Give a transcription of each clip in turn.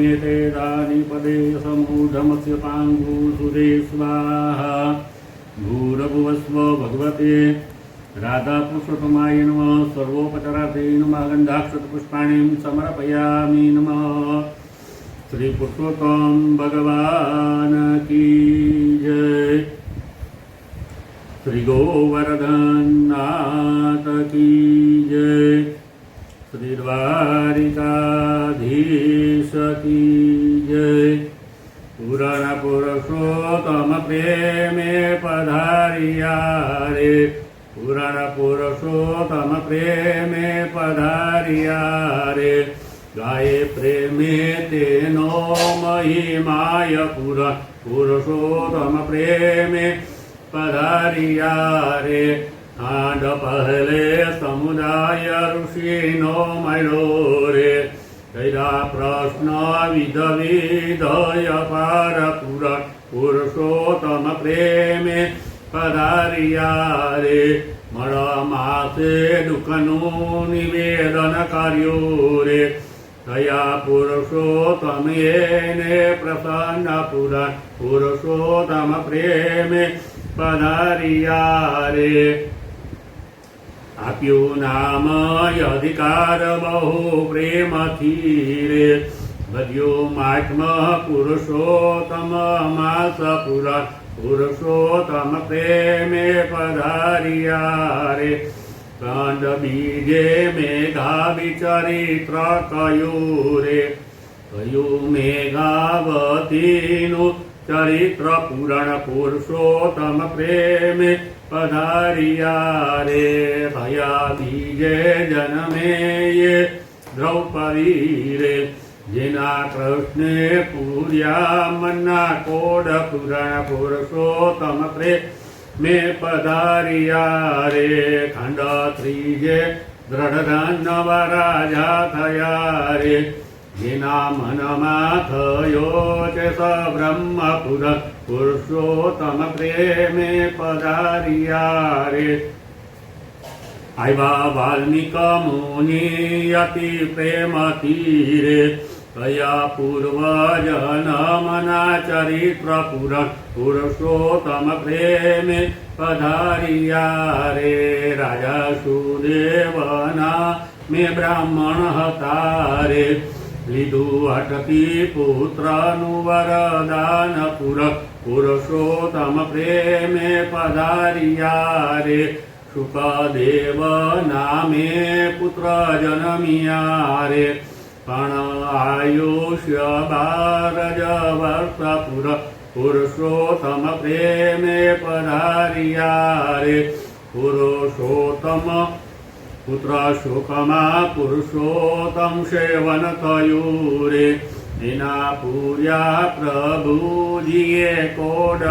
एते दानि पदे समूढमस्य पाङ्गुसुरे स्वाहा। भूर्भुवस्व भगवते राधापुरुषोत्तमाय नमः। सर्वोपचारार्थे नमः। गन्धाक्षतपुष्पाणिं समर्पयामि नमः। श्री पुरुषोत्तम भगवान की जय। श्री गोवर्धन नाथ की जय। श्री द्वारिकाधीश की जय। पुराण पुरुषोत्तम प्रेमे पधारिया रे। पुराण पुरुषोत्तम प्रेमे पधारिया रे। गाये प्रेमे तेनो महिमाय पुरुषोत्तम प्रेमे पधारिया रे। आंड पहले समुदाय ऋषिनो मयो रे। तैरा प्रश्न विध विधय पार पुरुषोत्तम प्रेमे पधारिया रे। मळ मासे दुखनु निवेदन कार्यो रे। तया पुरुषोत्तमेने प्रसन्न पुरुषोत्तम प्रेमे पधारिया रे। आप्यो नाम अधिकार बहु प्रेम थीरे। भज्यो मात्म पुरुषोत्तम मास पुरुषोत्तम प्रेमे पधारिया रे। कांड बीजे मेघा विचरित्र कयूरे। कयू मेघावतीनु चरित्र पुराण पुरुषोत्तम प्रेमे पधारिया रे। भया बीजे जन्मे ये द्रौपदी रे। जिना कृष्णे पूर्या मन्ना कोड पुराण पुरुषोत्तम प्रेमे पधारिया रे। खंड त्रीजे दृढ़ राजा थया रे। जिना मनमा थयो च स ब्रह्म पुरुषोत्तम प्रेमे पधारिया रे। आयवा वाल्मीक मुनि अति प्रेम तीरे। तया पूर्वजन्मना चरित्र पुरुषोत्तम प्रेमे पधारिया रे। राजा सुदेवना में ब्राह्मण हतारे। विदु अटती पुत्रानुवरदान पुरुषोत्तम प्रेमे पधारिया रे। शुकदेव नामे पुत्र जन्मिया रे। पण आयुष्य 12 वर्ष पुरुषोत्तम प्रेमे पधारिया रे। पुरुषोत्तम पुत्र शोकमा पुरुषोत्तम सेवन थयूरे। निना पूर्या प्रभुजिए कोड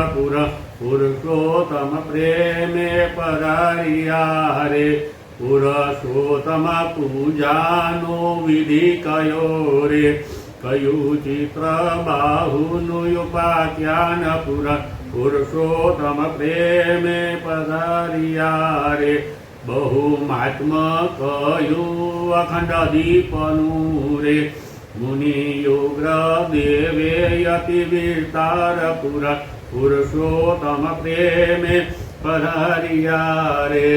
पुरुषोत्तम प्रेमे पधारिया रे। पुरुषोत्तम पूजानो विधि कयो रे। कयु चित्र बाहुनुपाख्यान पुरुषोत्तम प्रेमे पधारिया रे। बहु महात्म कयु अखंड दीपनु रे। मुनि योग्र देवे यति विस्तार पुरुषोत्तम प्रेमे पधारिया रे।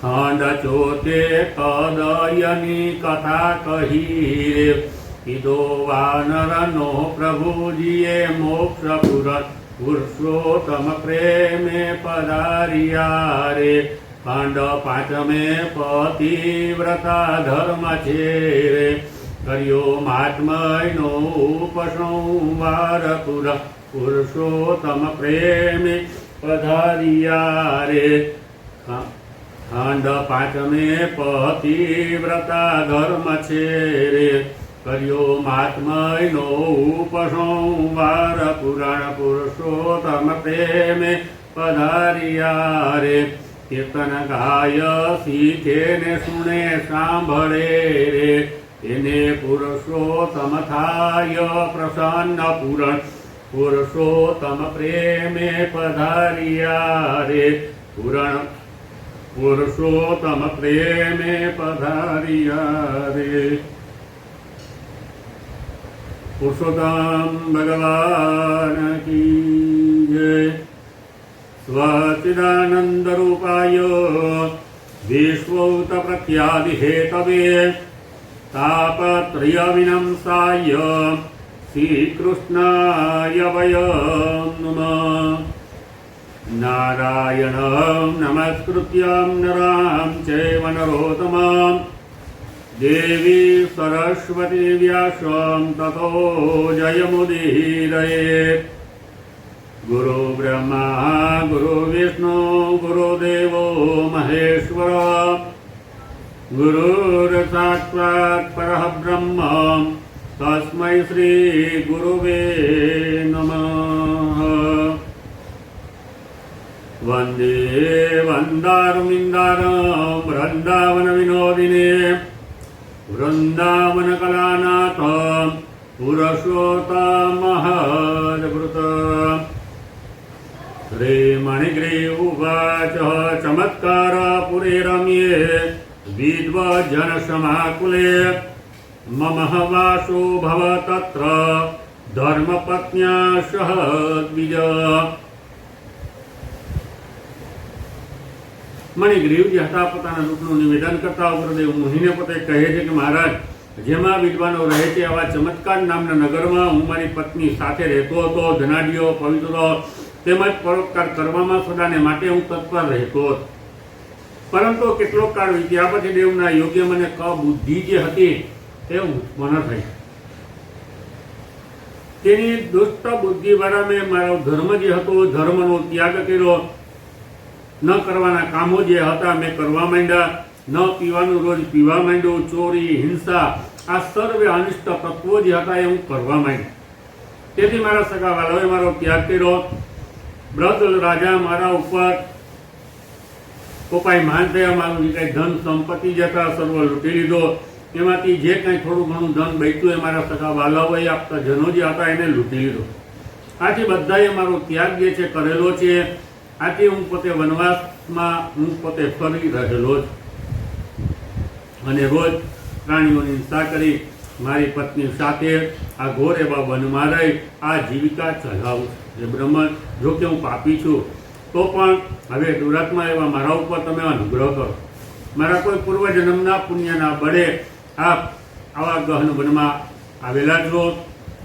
खंड चौथे कदयनी कथा कही रे। इदो वानर नो प्रभु जिये मोक्ष पुरुषोत्तम प्रेमे पधारिया रे। खंड पांचमे पतिव्रता धर्म छे रे। कर्यो महात्मय नो उपसंहार पुरुषोत्तम प्रेमे पधारिया रे। खंड पांचमे पतिव्रता धर्म छे रे। कर्यो महात्मय नो उपसंहार पुराण पुरुषोत्तम प्रेमे पधारिया रे। कीर्तन गाय सीखे ने सुने सांभळे रे। એને પુરુષોત્તમ થાય પ્રસન્ન પુરુષોત્તમ પ્રેમે પધારિયા રે. પુરુષોત્તમ પ્રેમે પધારિયા રે. पुरुषोत्तम भगवान की जय। स्वचिदानंद रूपाय विश्वौत प्रत्यादि हेतवे तापत्रय विनंसाय श्री कृष्णाय वयं नमः। नारायणं नमस्कृत्यं नरं चैव नरोत्तमं देवी सरस्वती व्यासं ततो जयमुदीरयेत्। गुरु ब्रह्मा गुरु विष्णु गुरुदेवो महेश्वर गुरुर्साक्षात् परः ब्रह्म तस्मै श्री गुरुवे नमः। वंदे वंदारविंदारं वृंदावन विनोदिने वृंदावन कलानाथ पुरुषोत्तमहृत। श्रीमणिग्रीव उवाच चमत्कार पुरे रम्ये विद्वज्जन समाकुले मम वासो भव तत्र धर्मपत्न्या सह द्विज। મણિગ્રીવજી હતા પોતાના દુઃખનું નિવેદન કરતા ઉપરદેવ મુનિને પોતે કહે છે કે મહારાજ, જેમાં વિદ્વાનો રહે છે આવા ચમત્કાર નામના નગરમાં હું મારી પત્ની સાથે રહેતો હતો. ધનાઢ્યો પવિત્રો તેમજ પરોપકાર કરવામાં સદાને માટે હું તત્પર રહેતો હતો. પરંતુ કેટલો કાળ વીત્યા પછી દેવના યોગ્ય મને બુદ્ધિ જે હતી તે ઉત્પન્ન થઈ. તેની દુષ્ટ બુદ્ધિ વાળા મેં મારો ધર્મ જે હતો ધર્મનો ત્યાગ કર્યો. ન કરવાના કામો જે હતા મેં કરવા માંડ્યા. ન પીવાનું રોજ પીવા માંડ્યું. ચોરી હિંસા આ સર્વે અનિષ્ટ તત્વો જે હતા એ હું કરવા માંડ્યો. તેથી મારા સગા વાલાઓએ મારો ત્યાગ કર્યો. બ્રજ રાજા મારા ઉપર કોપાઈ માન થયા. મારું જે કંઈ ધન સંપત્તિ જે હતા સર્વ લૂંટી લીધો. એમાંથી જે કંઈ થોડું ઘણું ધન બચ્યું એ મારા સગા વાલાઓએ આપતા જનો જે હતા એને લૂંટી લીધો. આથી બધાએ મારો ત્યાગ જે છે કરેલો છે. આથી હું પોતે વનવાસમાં હું પોતે ફરી રહેલો છું અને રોજ પ્રાણીઓની હિંસા કરી મારી પત્ની સાથે આ ઘોર એવા વનમાં રહી આ જીવિકા ચલાવું છું. બ્રહ્મ જોકે હું પાપી છું તો પણ હવે દુરાત્મા એવા મારા ઉપર તમે અનુગ્રહ કરો. મારા કોઈ પૂર્વજન્મના પુણ્યના બળે આપ આવા ગહન વનમાં આવેલા છો.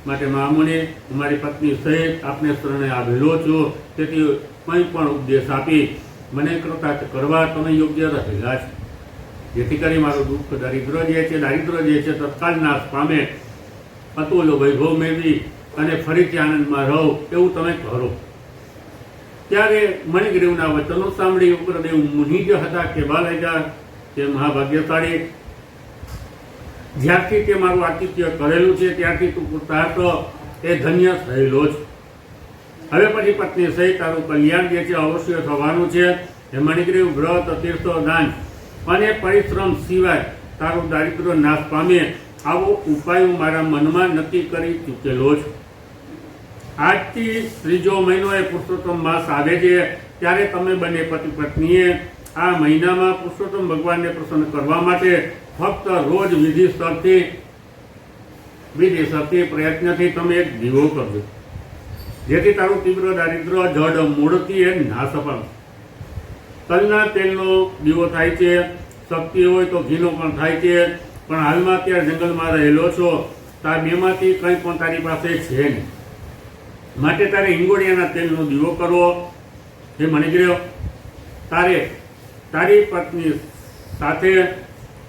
માટે મહામુનિ હું મારી પત્ની સહિત આપને શરણે આવેલો છું. તેથી કંઈ પણ ઉપદેશ આપી મને કૃતાર્થ કરવા તમે યોગ્ય રહેલા છે. જેથી કરી મારું દુઃખ દારિદ્ર જે છે તત્કાલ નાશ પામે. અતુલ વૈભવ મેળવી અને ફરીથી આનંદમાં રહો એવું તમે કરો. ત્યારે મણિગ્રીવના વચનો સાંભળી ઉપરદેવ મુનિ જે હતા કહેવા લાગ્યા કે મહાભાગ્યશાળી, જ્યારથી તે મારું આતિથ્ય કરેલું છે ત્યારથી તું કૃતાર્થ એ ધન્ય થયેલો છે. હવે પછી પત્ની સહિત તારું કલ્યાણ જે છે અવશ્ય થવાનું છે. એ મણિગ્રીવ વ્રત તીર્થ દાન અને પરિશ્રમ સિવાય તારું દારિદ્ર્ય નાશ પામે આવો ઉપાય હું મારા મનમાં નક્કી કરી ચૂકેલો છું. આજથી ત્રીજો મહિનો એ પુરુષોત્તમ માસ આવે છે. ત્યારે તમે બંને પતિ પત્નીએ આ મહિનામાં પુરુષોત્તમ ભગવાનને પ્રસન્ન કરવા માટે ફક્ત રોજ વિધિસરથી પ્રયત્નથી તમે એક દીવો કરજો. જેથી તારું તીવ્ર દારિદ્ર્ય જડ મૂળથી એ નાશ પામે. તલના તેલનો દીવો થાય છે. શક્તિ હોય તો ઘીનો પણ થાય છે. પણ હાલમાં અત્યારે જંગલમાં રહેલો છો તો આ બેમાંથી કંઈ પણ તારી પાસે છે નહીં. માટે તારે હિંગોળિયાના તેલનો દીવો કરવો. જે મણિગ્રીવ તારે તારી પત્ની સાથે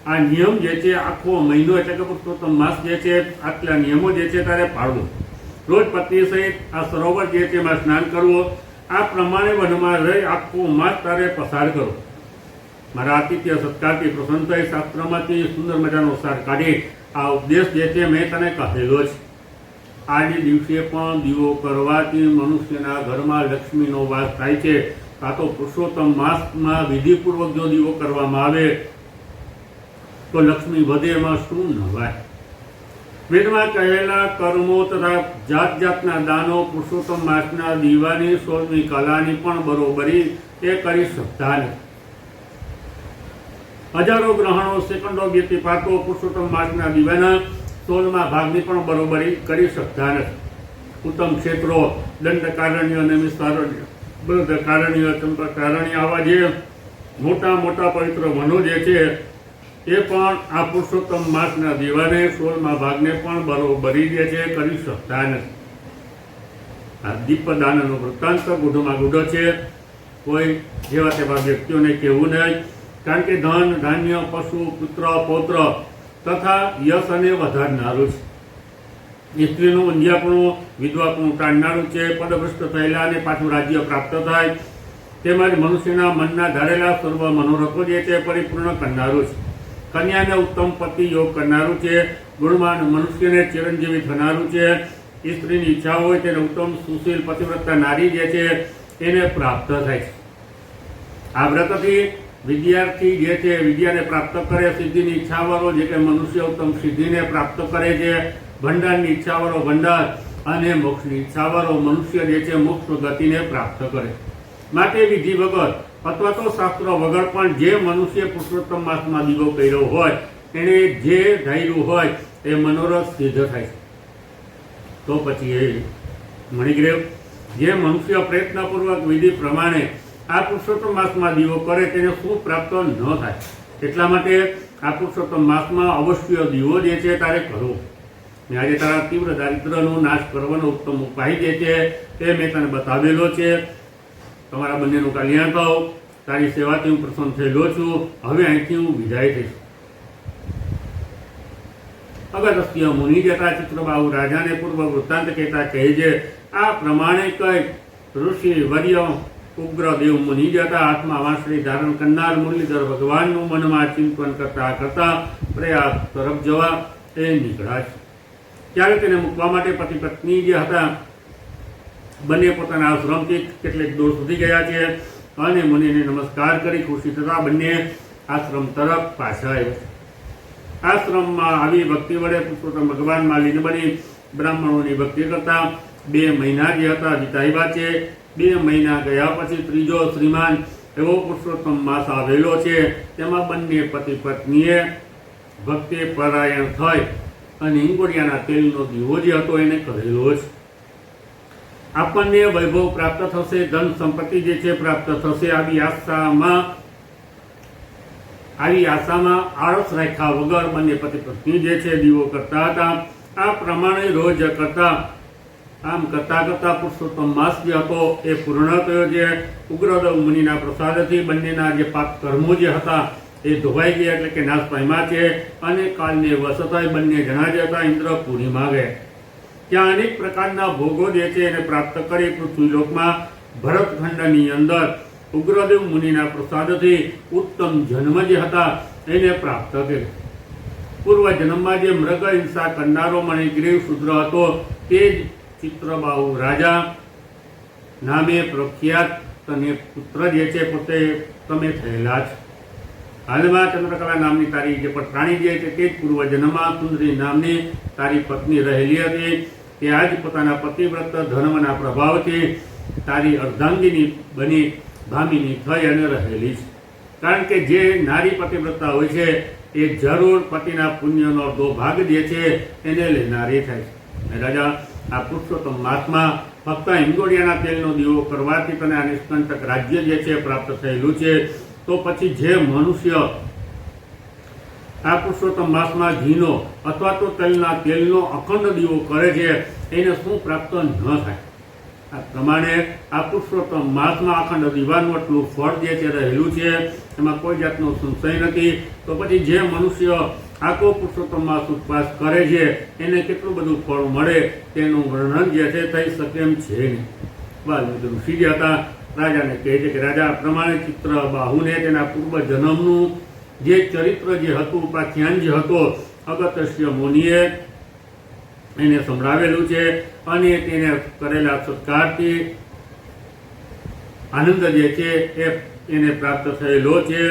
આ નિયમ જે છે આખો મહિનો એટલે કે પુરુષોત્તમ માસ જે છે આટલા નિયમો જે છે તારે પાળવો. રોજ પત્ની સહિત આ સરોવર જે છે એમાં સ્નાન કરવો. આ પ્રમાણે વનમાં રહી આખો માસ તારે પસાર કરો. મારા આતિથ્ય સત્કારથી પ્રસન્ન થઈ શાસ્ત્રમાંથી સુંદર મજાનો સાર કાઢી આ ઉપદેશ જે છે મેં તને કહેલો છે. આજે દિવસે પણ દીવો કરવાથી મનુષ્યના ઘરમાં લક્ષ્મીનો વાસ થાય છે. કાં તો પુરુષોત્તમ માસમાં વિધિપૂર્વક જો દીવો કરવામાં આવે તો લક્ષ્મી વધે. એમાં શું નવાય? વેદમાં કહેલા કર્મો તથા જાત જાતના દાનો પુરુષોત્તમ માસના દીવાની 16મી કલાની પણ બરોબરી એ કરી શકતા નથી. હજારો ગ્રહણો સેકન્ડો વ્યતિપાતો પુરુષોત્તમ માસના દીવાના 16મા ભાગની પણ બરોબરી કરી શકતા નથી. ઉત્તમ ક્ષેત્રો, દંડકારણ્ય અને વિસ્તારણ્ય, બૃહદકારણ્ય, ચંપકારણ્ય આવા જે મોટા મોટા પવિત્ર વનો જે છે એ પણ આ પુરુષોત્તમ માસના દીવાને 16મા ભાગને પણ બરોબરી જે છે કરી શકતા નથી. આ દીપદાનનો વૃત્તાંત ગુઢમાં ગુઢો છે. કોઈ જેવા તેવા વ્યક્તિઓને કહેવું નહીં, કારણ કે ધન, ધાન્ય, પશુ, પુત્ર, પૌત્ર તથા યશ અને વધારનારું છે. સ્ત્રીનું અંધ્યાપણું, વિધવાપણું ટાળનારું છે. પદભ્રષ્ટ થયેલા અને પાછું રાજ્ય પ્રાપ્ત થાય તેમજ મનુષ્યના મનના ધારેલા સર્વ મનોરથો જે છે પરિપૂર્ણ કરનારું છે. કન્યાને ઉત્તમ પતિ યોગ કરનારું છે. ગુણવાન મનુષ્યને ચિરંજીવી થનારું છે. સ્ત્રીની ઈચ્છા હોય તેને ઉત્તમ સુશીલ પતિવ્રતા નારી જે છે એને પ્રાપ્ત થાય છે. આ વ્રતથી વિદ્યાર્થી જે છે વિદ્યાને પ્રાપ્ત કરે, સિદ્ધિની ઈચ્છાવાળો જે કે મનુષ્ય ઉત્તમ સિદ્ધિને પ્રાપ્ત કરે છે, ભંડારની ઈચ્છાવાળો ભંડાર અને મોક્ષની ઈચ્છાવાળો મનુષ્ય જે છે મોક્ષ ગતિને પ્રાપ્ત કરે. માટે વિધિ વગર અથવા તો શાસ્ત્ર વગર પણ જે મનુષ્ય પુરુષોત્તમ માસમાં દીવો કર્યો હોય એને જે ધાર્યું હોય એ મનોરથ સિદ્ધ થાય છે. તો પછી એ મણિગ્રેવ જે મનુષ્ય પ્રયત્નપૂર્વક વિધિ પ્રમાણે આ પુરુષોત્તમ માસમાં દીવો કરે તેને શું પ્રાપ્ત ન થાય. એટલા માટે આ પુરુષોત્તમ માસમાં અવશ્ય દીવો જે છે તારે કરવો. ને આજે તારા તીવ્ર દારિદ્રનો નાશ કરવાનો ઉત્તમ ઉપાય જે છે તે મેં તને બતાવેલો છે. તમારા બંનેનું કલ્યાણ થાવ. તારી સેવાથી હું પ્રસન્ન થયેલો છું. હવે અહીંથી હું વિદાય થઈશ. અગત્ય મુનિ જતા ચિત્રબાહુ રાજાને પૂર્વ વૃત્તાંત કહેતા કહે છે, આ પ્રમાણે કઈ ઋષિ વર્ય ઉગ્રદેવ મુનિ જતા હાથમાં વાંસળી ધારણ કરનાર મુરલીધર ભગવાનનું મનમાં ચિંતન કરતા કરતા પ્રયાગ તરફ જવા તે નીકળ્યા છે. ત્યારે તેને મૂકવા માટે પતિ પત્ની જે હતા બંને પોતાના આશ્રમથી કેટલેક દૂર સુધી ગયા છે અને મુનિને નમસ્કાર કરી ખુશી થતા બંને આશ્રમ તરફ પાછા આવ્યા. આશ્રમમાં આવી ભક્તિ વડે પુરુષોત્તમ ભગવાનમાં લીન બની બ્રાહ્મણોની ભક્તિ કરતા 2 મહિના જે હતા વિતાવ્યા છે. 2 મહિના ગયા પછી ત્રીજો શ્રીમાન એવો પુરુષોત્તમ માસ આવેલો છે. તેમાં બંને પતિ પત્નીએ ભક્તિ પરાયણ થઈ અને હિંગોળિયાના તેલનો દીવો જે હતો એને કરેલો છે. આપણને વૈભવ પ્રાપ્ત થશે, ધન સંપત્તિ જે છે પ્રાપ્ત થશે. આવી આશામાં આળસ રાખ્યા વગર બંને પતિ પત્ની જે છે દીવો કરતા હતા. આ પ્રમાણે રોજ કરતા પુરુષોત્તમ માસ જે હતો એ પૂર્ણ થયો છે. ઉગ્રદેવ મુનિના પ્રસાદથી બંનેના જે પાપ કર્મો જે હતા એ ધોવાઈ ગયા, એટલે કે નાશ પામ્યા છે. અને કાલને વશ થઈ બંને જણા જે હતા ઇન્દ્રપુરીમાં ગયા. ત્યાં અનેક પ્રકારના ભોગો જે છે એને પ્રાપ્ત કરી પૃથ્વીલોકમાં ભરતખંડની અંદર ઉગ્રદેવ મુનિના પ્રસાદથી ઉત્તમ જન્મ જે હતા એને પ્રાપ્ત કર્યો. પૂર્વ જન્મમાં જે મૃગ હિંસા કરનારો મણિગ્રીવ શુદ્ર હતો તે જ ચિત્રબાહુ રાજા નામે પ્રખ્યાત તને પુત્ર જે છે પોતે તમે થયેલા છે. હાલમાં ચંદ્રકલા નામની તારી જે પટરાણી જે છે તે જ પૂર્વ જન્મમાં સુંદરી નામની તારી પત્ની રહેલી હતી. તે આજ પોતાના પતિવ્રત ધર્મના પ્રભાવથી તારી અર્ધાંગીની બની ભામિની થઈ અને રહેલી છે. કારણ કે જે નારી પતિવ્રતા હોય છે એ જરૂર પતિના પુણ્યનો અડધો ભાગ જે છે એને લેનારી થાય છે. રાજા આ પુરુષોત્તમ માસમાં ફક્ત હિંગોળિયાના તેલનો દીવો કરવાથી તને આ નિષ્કંટક રાજ્ય જે છે પ્રાપ્ત થયેલું છે. તો પછી જે મનુષ્ય આ પુરુષોત્તમ માસમાં ઘીનો અથવા તો તેલનો અખંડ દીવો કરે છે એને શું પ્રાપ્ત ન થાય. આ પ્રમાણે આ પુરુષોત્તમ માસમાં અખંડ દીવાનું આટલું ફળ જે છે રહેલું છે, એમાં કોઈ જાતનો સંશય નથી. તો પછી જે મનુષ્ય આખો પુરુષોત્તમ માસ ઉપવાસ કરે છે એને કેટલું બધું ફળ મળે તેનું વર્ણન જે છે થઈ શકે એમ છે નહીં. વાલ્મીકી ઋષિ જે હતા રાજાને કહે છે કે રાજા આ પ્રમાણે ચિત્રબાહુને તેના પૂર્વ જન્મનું જે ચરિત્ર જે હતું, ઉપાખ્યાન જે હતો અગત્ય મુનિએ એને સંભળાવેલું છે અને તેને કરેલા સત્કારથી આનંદ જે છે એને પ્રાપ્ત થયેલો છે.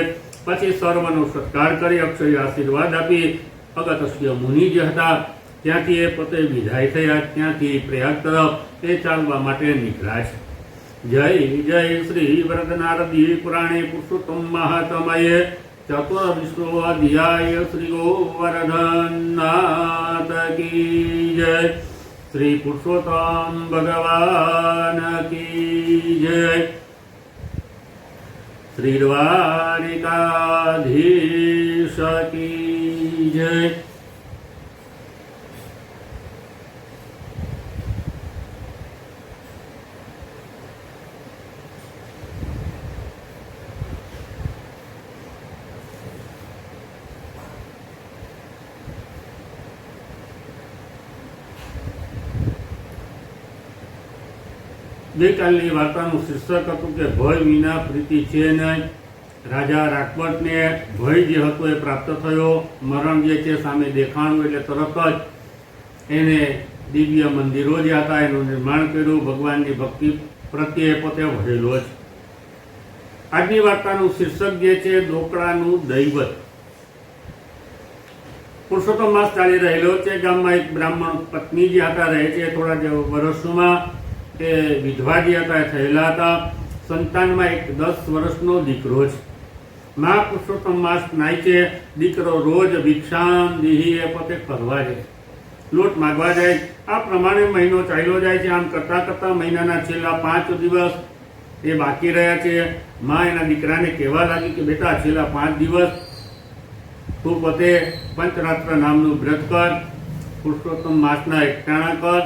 પછી સર્વનો સત્કાર કરી અક્ષય આશીર્વાદ આપી અગત્ય મુનિ જે હતા ત્યાંથી એ પોતે વિદાય થયા. ત્યાંથી પ્રયાગ તરફ એ ચાલવા માટે નીકળ્યા છે. જય જય શ્રી વરદનારદી પુરાણે પુરુષોત્તમ મહાત્મયે चतुर्विष्णुअध्याय श्री गोवर्धननाथ की जय। श्री पुरुषोत्तम भगवान की जय। श्री द्वारिकाधीश की जय। ગઈકાલની વાર્તાનું શીર્ષક હતું કે ભય વિના પ્રીતિ છે નહીં। રાજા રાખવટને ભય જે હતો એ પ્રાપ્ત થયો, મરણ જે છે સામે દેખાણું એટલે તરત જ એને દિવ્ય મંદિરો જે હતા એનું નિર્માણ કર્યું, ભગવાનની ભક્તિ પ્રત્યે પોતે વળેલો જ। આજની વાર્તાનું શીર્ષક જે છે દોકડાનું દૈવત। પુરુષોત્તમ માસ ચાલી રહેલો છે। ગામમાં એક બ્રાહ્મણ પત્ની જે હતા રહે છે, થોડા જે વર્ષોમાં તે વિધવા જે હતા એ થયેલા હતા। સંતાનમાં એક 10 વર્ષનો દીકરો છે। મા પુરુષોત્તમ માસ નાય છે, દીકરો રોજ ભિક્ષામ દીહી એ પોતે કરવા જાય, લોટ માગવા જાય। આ પ્રમાણે મહિનો ચાલ્યો જાય છે। આમ કરતાં કરતાં મહિનાના છેલ્લા 5 દિવસ એ બાકી રહ્યા છે। મા એના દીકરાને કહેવા લાગી કે બેટા છેલ્લા 5 દિવસ તું પોતે પંચરાત્ર નામનું વ્રત કર, પુરુષોત્તમ માસના એકટાણા કર,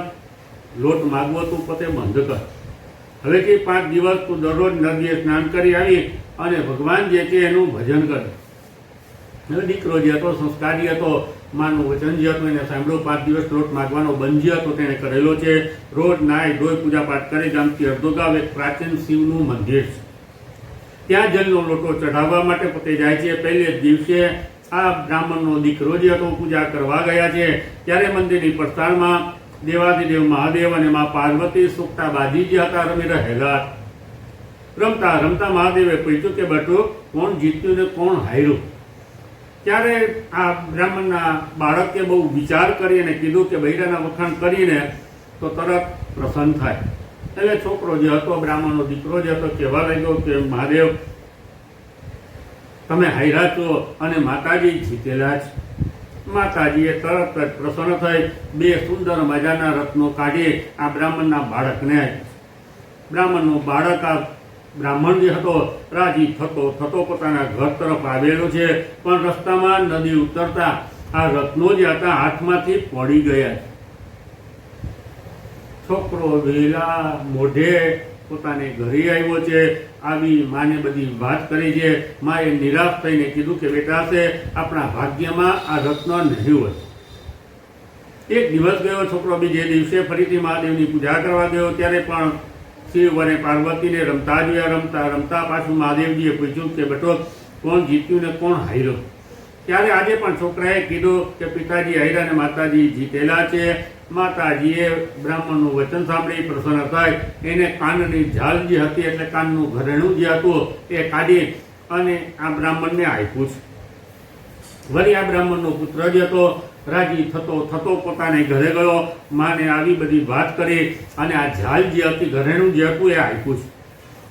લોટ માગવો તું પોતે બંધ કર। હવે કે 5 દિવસ તું દરરોજ નદીએ સ્નાન કરી આવી અને ભગવાન જે છે એનું ભજન કર। હવે દીકરો જે હતો સંસ્કારી હતો, માનું વચન જે હતું એને સાંભળ્યું। 5 દિવસ લોટ માગવાનો બંધ જે હતો તેણે કરેલો છે। રોજ નાય ધોઈ પૂજા પાઠ કરી ગામથી અડધો ગામ એક પ્રાચીન શિવનું મંદિર છે, ત્યાં જલનો લોટો ચઢાવવા માટે પોતે જાય છે। પહેલે જ દિવસે આ બ્રાહ્મણનો દીકરો જે હતો પૂજા કરવા ગયા છે, ત્યારે મંદિરની પડતાળમાં દેવાધિદેવ મહાદેવ અને મા પાર્વતી સુક્તા બાજી જે હતા રમી રહેલા। રમતા રમતા મહાદેવે પૂછ્યું કે બેટું કોણ જીત્યું ને કોણ હાર્યું? ત્યારે આ બ્રાહ્મણના બાળકે બહુ વિચાર કરી અને કીધું કે બૈરાના વખાણ કરીને તો તરત પ્રસન્ન થાય। એટલે છોકરો જે હતો, બ્રાહ્મણનો દીકરો જે હતો, કહેવા લાગ્યો કે મહાદેવ તમે હાર્યા છો અને માતાજી જીતેલા છે। માતાજીએ તરત જ પ્રસન્ન થઈ 2 સુંદર મજાના રત્નો કાઢી આ બ્રાહ્મણના બાળકને આપ્યા। બ્રાહ્મણનો બાળક આ બ્રાહ્મણ જે હતો રાજી થતો પોતાના ઘર તરફ આવેલો છે, પણ રસ્તામાં નદી ઉતરતા આ રત્નો જે હતા હાથમાંથી પડી ગયા। છોકરો વેલા મોઢે પોતાને ઘરે આવ્યો છે, આવી માને બધી વાત કરી છે। માએ નિરાશ થઈને કીધું કે બેટા છે આપણા ભાગ્યમાં આ રત્ન નહીં હોય। એક દિવસ ગયો છોકરો, બીજે દિવસે ફરીથી મહાદેવની પૂજા કરવા ગયો, ત્યારે પણ શિવ અને પાર્વતીને રમતા જોયા। રમતા રમતા પાછું મહાદેવજીએ પૂછ્યું કે બેટો કોણ જીત્યું ને કોણ હાર્યો? ત્યારે આજે પણ છોકરાએ કીધું કે પિતાજી હાર્યા અને માતાજી જીતેલા છે। માતાજીએ બ્રાહ્મણનું વચન સાંભળી પ્રસન્ન થાય, એને કાનની ઝાલ જે હતી એટલે કાનનું ઘરેણું જે હતું એ કાઢી અને આ બ્રાહ્મણને આપ્યું છે। વળી આ બ્રાહ્મણનો પુત્ર જે હતો રાજી થતો પોતાને ઘરે ગયો, માને આવી બધી વાત કરી અને આ ઝાલ જે હતી, ઘરેણું જે હતું એ આપ્યું છે।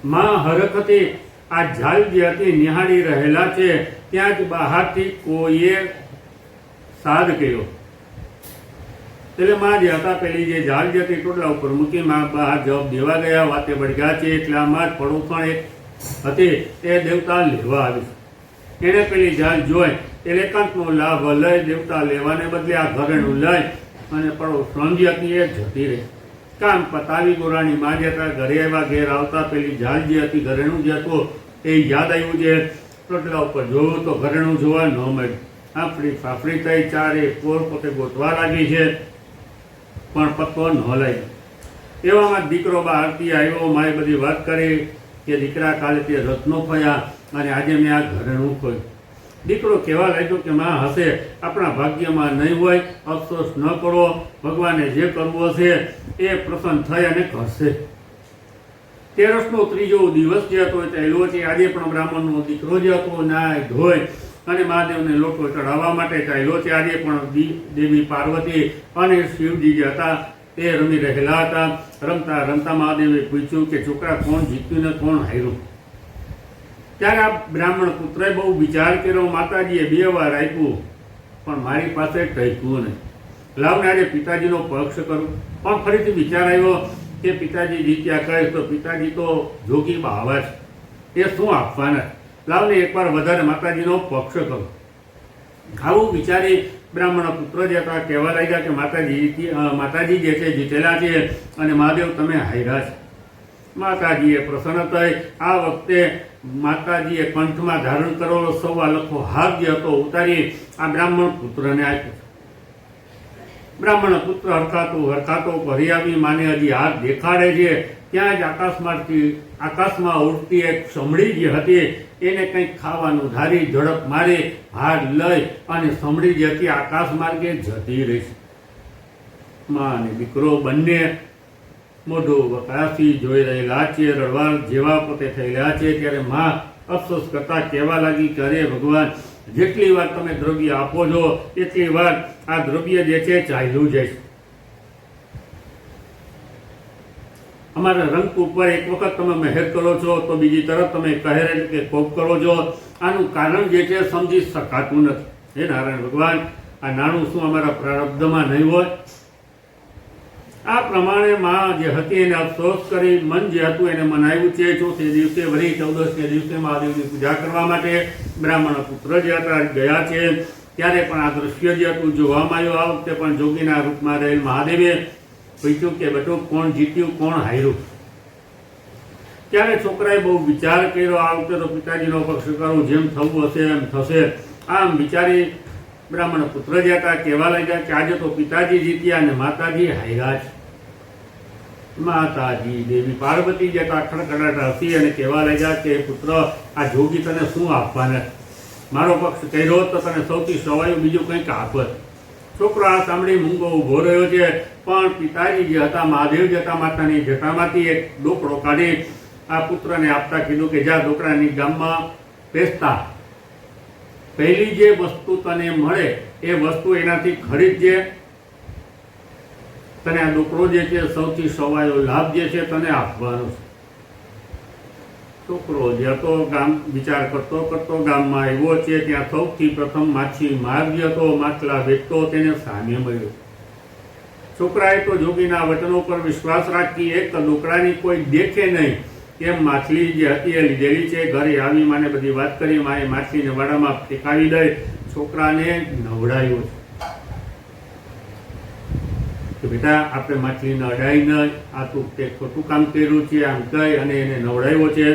મા હરખથી આ ઝાલ જે હતી નિહાળી રહેલા છે, ત્યાં જ બહારથી કોઈએ સાદ કર્યો। એટલે માં જે હતા પેલી જે ઝાલ જે હતી ટોટલા ઉપર મૂકી માં બહાર જવાબ દેવા ગયા, વાતે વળગ્યા છે। એટલામાં જ પડોસણ એક હતી એ દેવતા લેવા આવી। એણે પેલી ઝાલ જોઈ એટલે એકાંતનો લાભ લઈ દેવતા લેવાને બદલે આ ઘરેણું લઈ અને પડોસણ જે હતી એ જતી રહી। કામ પતાવી ગોરાણી માં જે હતા ઘરે આવ્યા, ઘેર આવતા પેલી ઝાલ જે હતી, ઘરેણું જે હતું એ યાદ આવ્યું છે। ટોટલા ઉપર જોયું તો ઘરેણું જોવા ન મળ્યું। આપણી ફાફડી થઈ, ચારે કોર પોતે ગોતવા લાગી છે, પણ પત્તો ન લાગ્યો। એવામાં દીકરો બહારથી આવ્યો, માએ બધી વાત કરી કે દીકરા કાલે તે રત્નો ખોયા અને આજે મેં આ ઘરેણું ખોયું। દીકરો કહેવા લાગ્યો કે માં હશે આપણા ભાગ્યમાં નહીં હોય, અફસોસ ન કરો, ભગવાને જે કરવું હશે એ પ્રસન્ન થઈ અને કરશે। 13નો ત્રીજો દિવસ જે હતો એ ચાલ્યો છે। આજે પણ બ્રાહ્મણનો દીકરો જે હતો નાય ધોઈ અને મહાદેવને લોટો ચઢાવવા માટે ચાલ્યો છે। આજે પણ દેવી પાર્વતી અને શિવજી જે હતા તે રમી રહેલા હતા। રમતા રમતા મહાદેવે પૂછ્યું કે છોકરા કોણ જીત્યું ને કોણ હાર્યું? ત્યારે આ બ્રાહ્મણ પુત્રએ બહુ વિચાર કર્યો, માતાજીએ 2 વાર આપ્યું પણ મારી પાસે ટક્યું નહીં. લાવને આજે પિતાજીનો પક્ષ કરું. પણ ફરીથી વિચાર આવ્યો કે પિતાજી જીત્યા કહીશ તો પિતાજી તો જોગી બાવા છે, એ શું આપવાના. લાવને એકવાર વધારે માતાજીનો પક્ષ કરું. આવું વિચારી બ્રાહ્મણ પુત્ર જે હતા કહેવા લાગ્યા કે માતાજી જે છે જીતેલા છે અને મહાદેવ તમે હાર્યા છે. માતાજીએ પ્રસન્ન થઈ. આ વખતે માતાજીએ કંઠમાં ધારણ કરેલો 1.25 લાખો હાર જે હતો ઉતારી આ બ્રાહ્મણ પુત્રને આપ્યો. બ્રાહ્મણ પુત્ર હરખાતો ઘરે આવી માને હજી હાથ દેખાડે છે. ત્યાં જ આકાશમાં ઉડતી એક સમડી જે હતી એને કંઈક ખાવાનું ધારી ઝડપ મારી હાર લઈ અને સમડી જે હતી આકાશ માર્ગે જતી રહી. માં અને દીકરો બંને મોઢું વકરાશી જોઈ રહેલા છે, રડવા જેવા પોતે થયેલા છે. ત્યારે માં અફસોસ કરતા કહેવા લાગી કે અરે ભગવાન, જેટલી વાર તમે દ્રવ્ય આપો છો એટલી વાર આ દ્રવ્ય જે છે ચાલ્યું જાય. અમારા રંગ ઉપર એક વખત તમે મહેર કરો છો તો બીજી તરફ તમે કહેર એટલે કે કોપ કરો છો. આનું કારણ જે છે સમજી શકાતું નથી. હે નારાયણ ભગવાન, આ નાણું શું અમારા પ્રારબ્ધમાં નહીં હોય? આ પ્રમાણે માં જે હતી એને અફસોસ કરી મન જે હતું એને મનાવ્યું છે. ચોથે દિવસે વળી 14મે દિવસે મહાદેવની પૂજા કરવા માટે બ્રાહ્મણ પુત્ર જે હતા ગયા છે. ત્યારે પણ આ દ્રશ્ય જે હતું જોવામાં આવ્યું. આ વખતે પણ જોગીના રૂપમાં રહેલ મહાદેવે પૂછ્યું કે બેટો કોણ જીત્યું, કોણ હાર્યું? ત્યારે છોકરાએ બહુ વિચાર કર્યો. આ વખતે તો પિતાજીનો પક્ષ કરું, જેમ થવું હશે એમ થશે. આમ વિચારી બ્રાહ્મણ પુત્ર જે હતા કહેવા લાગ્યા કે આજે તો પિતાજી જીત્યા અને માતાજી હાર્યા છે. માતાજી દેવી પાર્વતી જે હતા ખડખડાટ હસી અને કહેવા લાગ્યા કે પુત્ર, આ જોગી તને શું આપવાના? મારો પક્ષ કર્યો તો તને સૌથી સવાયું બીજું કંઈક આપત. છોકરો આ સાંભળી મૂંગો ઊભો રહ્યો છે. પણ પિતાજી જે હતા મહાદેવ જે હતા માતાની જટામાંથી એક ડોકડો કાઢી આ પુત્રને આપતા કીધું કે જા ડોકરાની ગામમાં પેસતા પહેલી જે વસ્તુ તને મળે એ વસ્તુ એનાથી ખરીદજે. તને આ ડોકરો જે છે સૌથી સવાયો લાભ જે છે તને આપવાનો છે. છોકરો જે હતો ગામ વિચાર કરતો કરતો ગામમાં આવ્યો છે. ત્યાં સૌથી પ્રથમ માછી માર્ગ જે હતો માટલા વેચતો તેને સામે મળ્યો. છોકરાએ તો જોગીના વચનો પર વિશ્વાસ રાખી એક ડોકરાની કોઈ દેખે નહીં એમ માછલી જે હતી એ લીધેલી છે. ઘરે આવી માને બધી વાત કરી. માએ માછલીને વાડામાં ફેંકાવી દઈ છોકરાને નવડાવ્યો છે કે બેટા આપણે માછલીને અડાઈ નહીં, આ તું તે ખોટું કામ કર્યું છે આમ કહી અને એને નવડાવ્યો છે.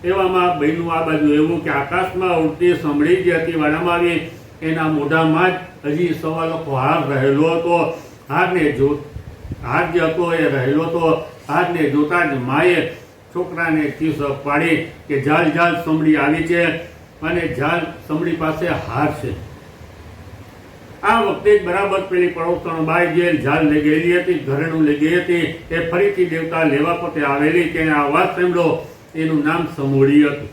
એવામાં બહેનું આ બાજુ એવું કે આકાશમાં ઉડતી સમડી જે હતી વાડામાં આવી એના મોઢામાં જ હજી 1.25 લાખો હાર રહેલો હતો. હાર જે હતો એ રહેલો હતો. હારને જોતા જ માએ છોકરાને ચીસ પાડી કે ઝાલ ઝાલ સમડી આવી છે અને ઝાલ સમડી પાસે હાર છે. આ વખતે બરાબર પેલી પડોસણ બાઈ જે ઝાલ લઈ ગયેલી હતી, ઘરેણું લઈ ગઈ હતી, એ ફરીથી દેવતા લેવા પોતે આવેલી. તેને અવાજ સાંભળ્યો. એનું નામ સમોડી હતું.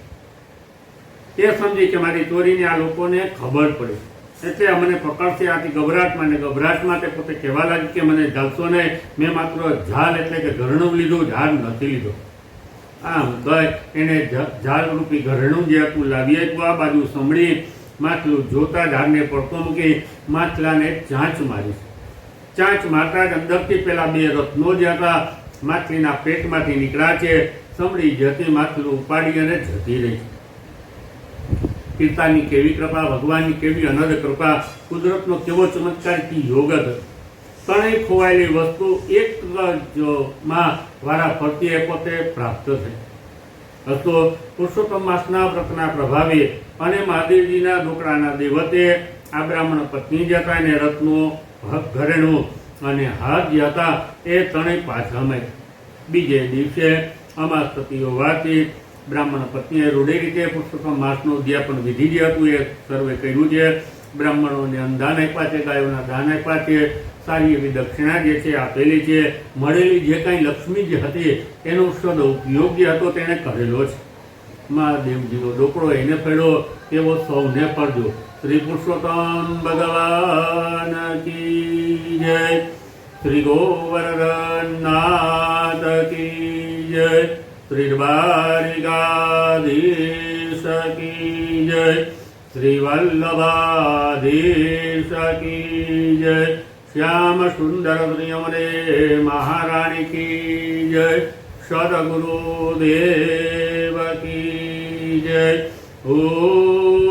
તે સમજી કે મારી ચોરીની આ લોકોને ખબર પડી એટલે અમને પકડશે. આથી ગભરાટમાં તે પોતે કહેવા લાગી કે મને ઝાલશો નહીં, મેં માત્ર ઝાલ એટલે કે ઘરેણું લીધું, ઝાલ નથી લીધો. આમ કહી એને ઝાલ રૂપી ઘરેણું જે હતું લાવી આપ્યું. આ બાજુ સમડી માટલું જોતા ઝાડને પડતો મૂકી માટલાને ચાંચ મારી. ચાંચ મારતા જ અંદરથી પેલા 2 રત્નો જે હતા માછલીના પેટમાંથી નીકળ્યા છે. સમડી જતી માટલું ઉપાડી અને જતી રહી. પિતાની કેવી કૃપા, ભગવાનની કેવી અનંત કૃપા, કુદરતનો કેવો ચમત્કારી યોગ હતો. ત્રણેય ખોવાયેલી વસ્તુ એક જ માં વારા ફરતી પોતે પ્રાપ્ત થઈ. હતો પુરુષોત્તમ માસના વ્રતના પ્રભાવે અને મહાદેવજીના ઢોકળાના દેવતે આ બ્રાહ્મણ પત્ની જે હતા એને રત્નો, ઘરેણું અને હાથ જે હતા એ ત્રણેય પાછા મળ્યા. બીજે દિવસે અમાસ થતી હોવાથી બ્રાહ્મણ પત્નીએ રૂઢી રીતે પુરુષોત્તમ માસનું ઉદ્યાપન વિધિ જે હતું એ સર્વે કર્યું છે. બ્રાહ્મણોને અન્નદાન આપ્યા છે, ગાયોના દાન આપ્યા છે, સારી એવી દક્ષિણા જે છે આપેલી છે. મળેલી જે કાંઈ લક્ષ્મી જે હતી એનો સદઉપયોગ જે હતો તેણે કરેલો છે. મહાદેવજીનો ડોકરો એને ફેડ્યો તેવો સૌને ફરજો. શ્રી પુરુષોત્તમ ભગવાન કી જય. શ્રી ગોવર્ધનનાથ કી જય. શ્રી દ્વારિકાધીશ जय। श्री वल्लभाधीश की जय। श्याम सुंदर प्रियमरे महारानी की जय। सद्गुरुदेव की जय। ओम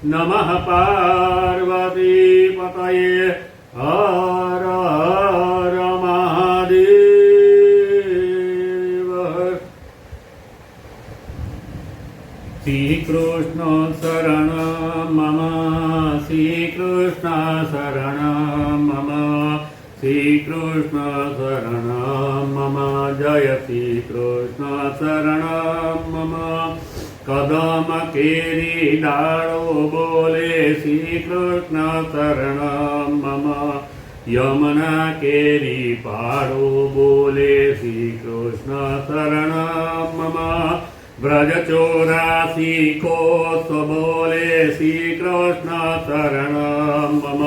नमः पार्वती पतये हर हर महादेव। श्री कृष्ण शरण मम, श्री कृष्ण शरण मम, श्री कृष्ण शरण मम, जय श्री कृष्ण शरण मम। कदम केरी डालो बोले श्री कृष्ण शरण मम। यमुना केरी पाड़ो बोले श्री कृष्ण शरण मम। ब्रज 84 कोस बोले श्री कृष्ण शरण मम।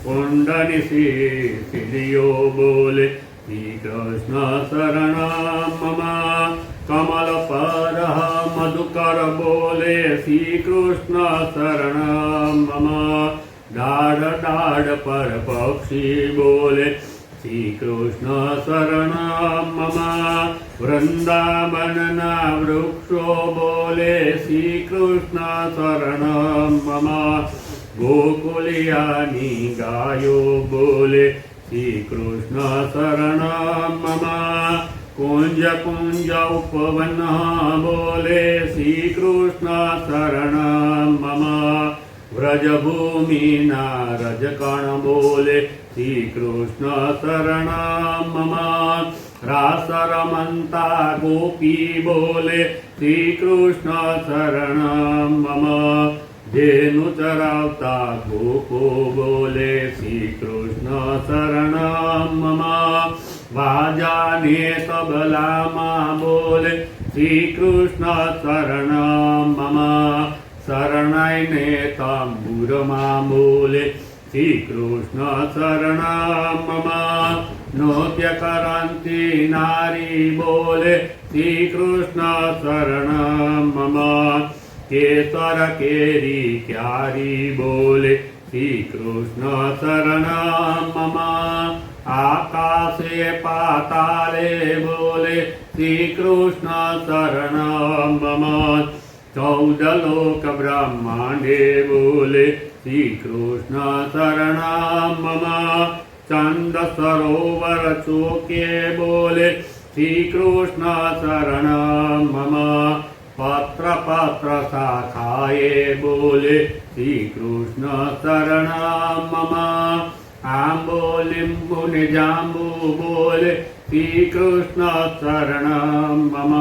कुंडनी सिलियो बोले श्री कृष्ण शरण मम। कमल पर मधुकर बोले श्री कृष्ण शरण मम। डाढ़ डाढ़ पर पक्षी बोले श्री कृष्ण शरण मम। वृंदावन ना वृक्षो बोले श्री कृष्ण शरण मम। गोकुलियानी गायो बोले श्री कृष्ण शरण मम। कुंज कुंज उपवन बोले श्री कृष्ण शरण मम। व्रजभूमि रजकण बोले श्री कृष्ण शरण मम। रास रमन्ता गोपी बोले श्री कृष्ण शरण मम। धेनु चरावता गोपो बोले श्री कृष्ण शरण मम। वाजाने तबला माँ बोले श्री कृष्ण शरण मम। शरणाय ने तांबूर माँ बोले श्री कृष्ण शरण मम। नृत्य करन्ती नारी बोले श्री कृष्ण शरण मम। केसर केरी क्यारी बोले श्री कृष्ण शरण मम। आकाशे पाताले बोले श्री कृष्ण शरण मम। 14 लोक ब्रह्मांडे बोले श्री कृष्ण शरण मम। चंद सरोवर चौके बोले श्री कृष्ण शरण मम। पत्र पत्र शाखाए बोले श्री कृष्ण शरण मम। आंबो लिंबु निजांबु बोले श्री कृष्ण शरण मम।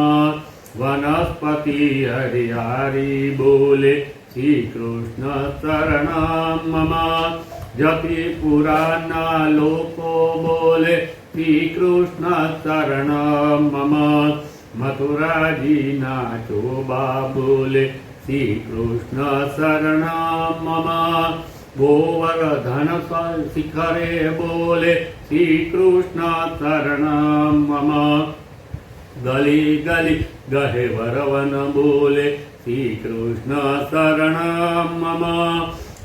वनस्पति हरियारी बोले श्री कृष्ण शरण मम। जपि पुराण लोको बोले श्री कृष्ण शरण मम। मथुरा जी ना चोबा बोले श्री कृष्ण शरण मम। गोवर्धन शिखरे बोले श्री कृष्ण शरण मम। गली गली गहेवर वन बोले श्री कृष्ण शरण मम।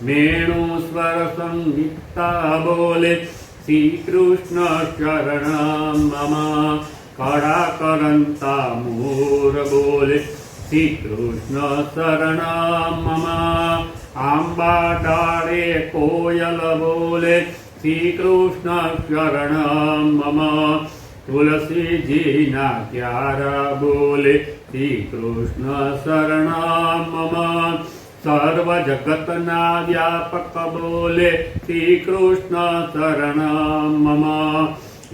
वेणु स्वर संगीता बोले श्री कृष्ण शरण मम। कड़ा करंता मोर बोले श्री कृष्ण शरण मम। आंबा डारे कोयल बोले श्री कृष्ण शरण मम। तुलसी जी ना क्यारा बोले श्री कृष्ण शरण मम। सर्व जगत ना व्यापक बोले श्री कृष्ण शरण मम।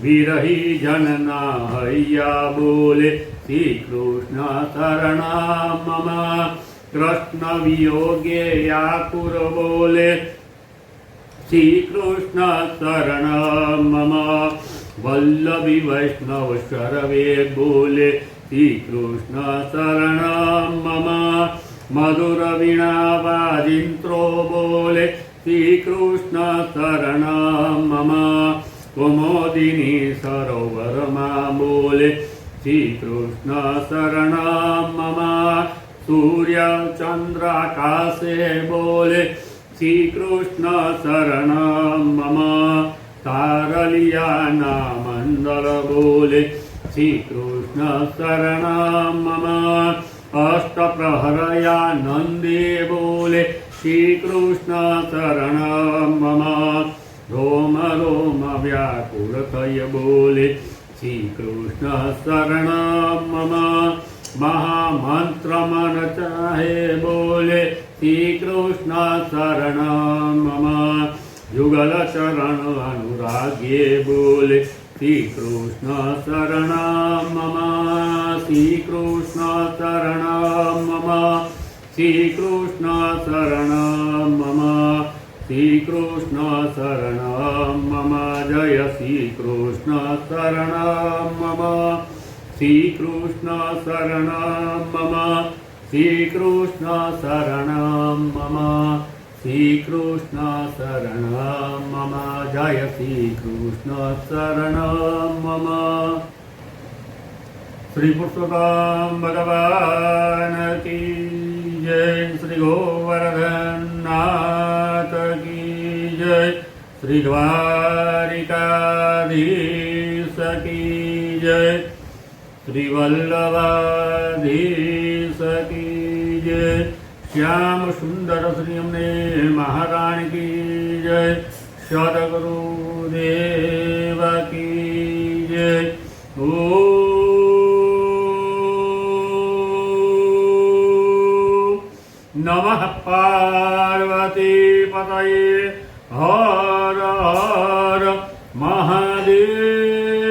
विरही जन ना हैया बोले श्री कृष्ण शरण मम। कृष्ण वियोगे आकुर बोले श्री कृष्ण शरण मम। वल्लभी वैष्णव शरवे बोले श्री कृष्ण शरण मम। मधुर वीणा वाजिंत्रो बोले श्री कृष्ण शरण मम। कुमोदिनी सरोवर माँ बोले श्रीकृष्ण शरणं मम। सूर्य चंद्र आकाशे बोले श्रीकृष्ण शरणं मम। तारलिया ना मंडल बोले श्रीकृष्ण शरणं मम। अष्टप्रहरया नंदी बोले श्रीकृष्ण शरणं मम। रोम रोम व्याकुल थय बोले श्रीकृष्ण शरणं मम। महामंत्र मन चाहे बोले श्रीकृष्ण शरणं मम। युगल चरण अनुरागे बोले श्रीकृष्ण शरणं मम। श्रीकृष्ण शरणं मम। श्रीकृष्ण शरणं मम। श्रीकृष्ण शरणं मम। जय श्रीकृष्ण शरणं मम। श्रीकृष्ण शरणं मम। श्रीकृष्ण शरणं मम। श्रीकृष्ण शरणं मम। जय श्रीकृष्ण शरणं मम। श्री पुरुषोत्तम भगवान की जय। श्री गोवर्धननाथ की जय। श्री द्वारिकाधीश की जय। श्री वल्लभाधीश की जय। श्याम सुंदर श्री हमने महारानी की जय। सद्गुरुदेव की जय। नमः पार्वती पतये हर हर महादेव।